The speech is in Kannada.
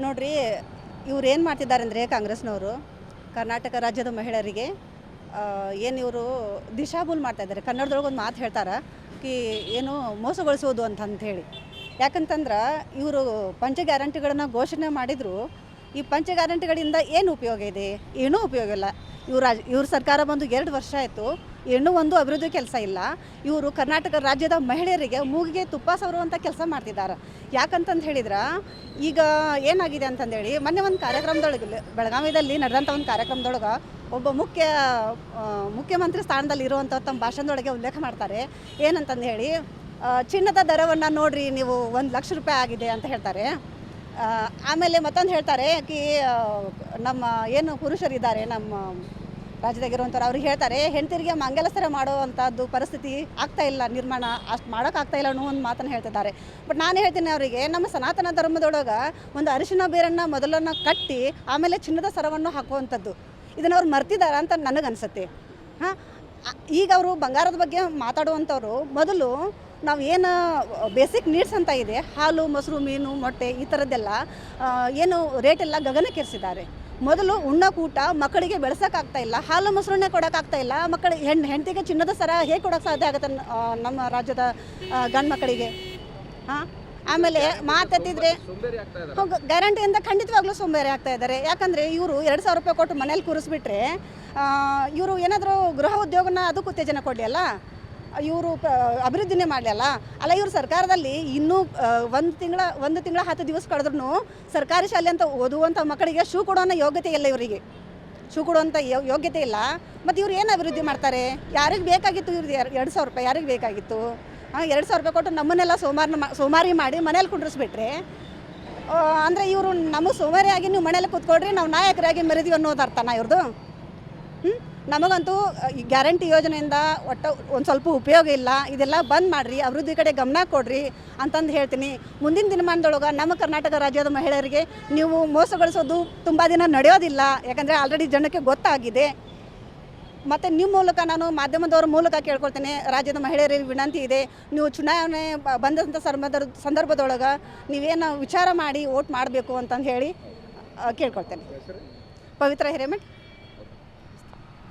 ನೋಡ್ರಿ, ಇವ್ರು ಏನು ಮಾಡ್ತಿದ್ದಾರೆ ಅಂದರೆ ಕಾಂಗ್ರೆಸ್ನವರು ಕರ್ನಾಟಕ ರಾಜ್ಯದ ಮಹಿಳೆಯರಿಗೆ ಏನು ಇವರು ದಿಶಾಭೂಲ್ ಮಾಡ್ತಾಯಿದ್ದಾರೆ. ಕನ್ನಡದೊಳಗೆ ಒಂದು ಮಾತು ಹೇಳ್ತಾರೆ ಕಿ ಏನು ಮೋಸಗೊಳಿಸೋದು ಹೇಳಿ. ಯಾಕಂತಂದ್ರೆ ಇವರು ಪಂಚ ಗ್ಯಾರಂಟಿಗಳನ್ನು ಘೋಷಣೆ ಮಾಡಿದ್ರು. ಈ ಪಂಚ ಗ್ಯಾರಂಟಿಗಳಿಂದ ಏನು ಉಪಯೋಗ ಇದೆ? ಏನೂ ಉಪಯೋಗ ಇಲ್ಲ. ಇವ್ರ ಸರ್ಕಾರ ಬಂದು 2 ವರ್ಷ ಆಯಿತು, ಇನ್ನೂ ಒಂದು ಅಭಿವೃದ್ಧಿ ಕೆಲಸ ಇಲ್ಲ. ಇವರು ಕರ್ನಾಟಕ ರಾಜ್ಯದ ಮಹಿಳೆಯರಿಗೆ ಮೂಗಿಗೆ ತುಪ್ಪ ಸವರುವಂಥ ಕೆಲಸ ಮಾಡ್ತಿದ್ದಾರೆ. ಯಾಕಂತಂದು ಹೇಳಿದ್ರೆ ಈಗ ಏನಾಗಿದೆ ಅಂತಂದೇಳಿ ಮೊನ್ನೆ ಒಂದು ಕಾರ್ಯಕ್ರಮದೊಳಗೆ ಬೆಳಗಾವಿಯಲ್ಲಿ ನಡೆದಂಥ ಒಂದು ಕಾರ್ಯಕ್ರಮದೊಳಗೆ ಒಬ್ಬ ಮುಖ್ಯಮಂತ್ರಿ ಸ್ಥಾನದಲ್ಲಿ ಇರುವಂಥ ತಮ್ಮ ಭಾಷಣದೊಳಗೆ ಉಲ್ಲೇಖ ಮಾಡ್ತಾರೆ. ಏನಂತಂದು ಹೇಳಿ, ಚಿನ್ನದ ದರವನ್ನು ನೋಡಿರಿ ನೀವು 1 ಲಕ್ಷ ರೂಪಾಯಿ ಆಗಿದೆ ಅಂತ ಹೇಳ್ತಾರೆ. ಆಮೇಲೆ ಮತ್ತೊಂದು ಹೇಳ್ತಾರೆ ಕಿ ನಮ್ಮ ಏನು ಪುರುಷರಿದ್ದಾರೆ ನಮ್ಮ ರಾಜ್ಯದಾಗಿರುವಂಥವ್ರು ಅವ್ರಿಗೆ ಹೇಳ್ತಾರೆ ಹೆಂಡತಿರಿಗೆ ಮಂಗಲಸ್ತರ ಮಾಡುವಂಥದ್ದು ಪರಿಸ್ಥಿತಿ ಆಗ್ತಾ ಇಲ್ಲ, ನಿರ್ಮಾಣ ಅಷ್ಟು ಮಾಡೋಕ್ಕಾಗ್ತಾ ಇಲ್ಲ ಅನ್ನೋ ಒಂದು ಮಾತನ್ನು ಹೇಳ್ತಿದ್ದಾರೆ. ಬಟ್ ನಾನು ಹೇಳ್ತೀನಿ ಅವರಿಗೆ, ನಮ್ಮ ಸನಾತನ ಧರ್ಮದೊಳಗೆ ಒಂದು ಅರಿಶಿನ ಬೇರನ್ನು ಮೊದಲನ್ನು ಕಟ್ಟಿ ಆಮೇಲೆ ಚಿನ್ನದ ಸರವನ್ನು ಹಾಕುವಂಥದ್ದು ಇದನ್ನು ಅವ್ರು ಮರ್ತಿದ್ದಾರೆ ಅಂತ ನನಗನ್ಸುತ್ತೆ. ಈಗ ಅವರು ಬಂಗಾರದ ಬಗ್ಗೆ ಮಾತಾಡುವಂಥವ್ರು ಮೊದಲು ನಾವು ಏನು ಬೇಸಿಕ್ ನೀಡ್ಸ್ ಅಂತ ಇದೆ, ಹಾಲು, ಮೊಸರು, ಮೀನು, ಮೊಟ್ಟೆ ಈ ಥರದ್ದೆಲ್ಲ ಏನು ರೇಟೆಲ್ಲ ಗಗನಕ್ಕೇರಿಸಿದ್ದಾರೆ. ಮೊದಲು ಉಣ್ಣಕ್ಕೂಟ ಮಕ್ಕಳಿಗೆ ಬೆಳೆಸೋಕ್ಕಾಗ್ತಾ ಇಲ್ಲ, ಹಾಲು ಮೊಸರನ್ನೇ ಕೊಡೋಕ್ಕಾಗ್ತಾ ಇಲ್ಲ. ಹೆಂಡತಿಗೆ ಚಿನ್ನದ ಸರ ಹೇಗೆ ಕೊಡೋಕ್ಕೆ ಸಾಧ್ಯ ಆಗುತ್ತೆ ನಮ್ಮ ರಾಜ್ಯದ ಗಂಡು ಮಕ್ಕಳಿಗೆ? ಆಮೇಲೆ ಮಾತೆತ್ತಿದ್ರೆ ಗ್ಯಾರಂಟಿಯಿಂದ ಖಂಡಿತವಾಗ್ಲೂ ಸೋಂಬೇರಿ ಆಗ್ತಾ ಇದ್ದಾರೆ. ಯಾಕಂದರೆ ಇವರು 2,000 ರೂಪಾಯಿ ಕೊಟ್ಟು ಮನೇಲಿ ಕೂರಿಸ್ಬಿಟ್ರೆ ಇವರು ಏನಾದರೂ ಗೃಹ ಉದ್ಯೋಗನ ಅದಕ್ಕೂ ಉತ್ತೇಜನ ಕೊಡಲಿ ಅಲ್ಲ, ಇವರು ಅಭಿವೃದ್ಧಿನೇ ಮಾಡಲಿಲ್ಲ ಅಲ್ಲ. ಇವರು ಸರ್ಕಾರದಲ್ಲಿ ಇನ್ನೂ ಒಂದು ತಿಂಗಳ 10 ದಿವಸ ಕಳೆದ್ರೂ ಸರ್ಕಾರಿ ಶಾಲೆ ಅಂತ ಓದುವಂಥ ಮಕ್ಕಳಿಗೆ ಶೂ ಕೊಡುವಂಥ ಯೋಗ್ಯತೆ ಇಲ್ಲ. ಇವರಿಗೆ ಶೂ ಕೊಡುವಂಥ ಯೋಗ್ಯತೆ ಇಲ್ಲ. ಮತ್ತು ಇವ್ರು ಏನು ಅಭಿವೃದ್ಧಿ ಮಾಡ್ತಾರೆ? ಯಾರಿಗೆ ಬೇಕಾಗಿತ್ತು ಇವ್ರದ್ದು 2,000 ರೂಪಾಯಿ? ಯಾರಿಗೆ ಬೇಕಾಗಿತ್ತು? 2,000 ರೂಪಾಯಿ ಕೊಟ್ಟು ನಮ್ಮನ್ನೆಲ್ಲ ಸೋಮಾರಿ ಮಾಡಿ ಮನೇಲಿ ಕುಂಡ್ರಿಸ್ಬಿಟ್ರೆ ಅಂದರೆ ಇವರು ನಮಗೆ ಸೋಮಾರಿಯಾಗಿ ನೀವು ಮನೇಲಿ ಕೂತ್ಕೊಳ್ರಿ, ನಾವು ನಾಯಕರಾಗಿ ಮೆರೆದೀವಿ ಅನ್ನೋದು ಅರ್ಥನಾ ಇವ್ರದ್ದು? ನಮಗಂತೂ ಈ ಗ್ಯಾರಂಟಿ ಯೋಜನೆಯಿಂದ ಒಂದು ಸ್ವಲ್ಪ ಉಪಯೋಗ ಇಲ್ಲ. ಇದೆಲ್ಲ ಬಂದ್ ಮಾಡಿರಿ, ಅಭಿವೃದ್ಧಿ ಕಡೆ ಗಮನ ಕೊಡ್ರಿ ಅಂತಂದು ಹೇಳ್ತೀನಿ. ಮುಂದಿನ ದಿನಮಾನದೊಳಗೆ ನಮ್ಮ ಕರ್ನಾಟಕ ರಾಜ್ಯದ ಮಹಿಳೆಯರಿಗೆ ನೀವು ಮೋಸಗೊಳಿಸೋದು ತುಂಬ ದಿನ ನಡೆಯೋದಿಲ್ಲ. ಯಾಕಂದರೆ ಆಲ್ರೆಡಿ ಜನಕ್ಕೆ ಗೊತ್ತಾಗಿದೆ. ಮತ್ತು ನಿಮ್ಮ ಮೂಲಕ ನಾನು ಮಾಧ್ಯಮದವ್ರ ಮೂಲಕ ಕೇಳ್ಕೊಳ್ತೇನೆ, ರಾಜ್ಯದ ಮಹಿಳೆಯರಿಗೆ ವಿನಂತಿ ಇದೆ, ನೀವು ಚುನಾವಣೆ ಬಂದಂಥ ಸಂದರ್ಭದೊಳಗೆ ನೀವೇನು ವಿಚಾರ ಮಾಡಿ ವೋಟ್ ಮಾಡಬೇಕು ಅಂತಂದು ಹೇಳಿ ಕೇಳ್ಕೊಳ್ತೇನೆ. ಪವಿತ್ರ ಹಿರೇಮಠ್.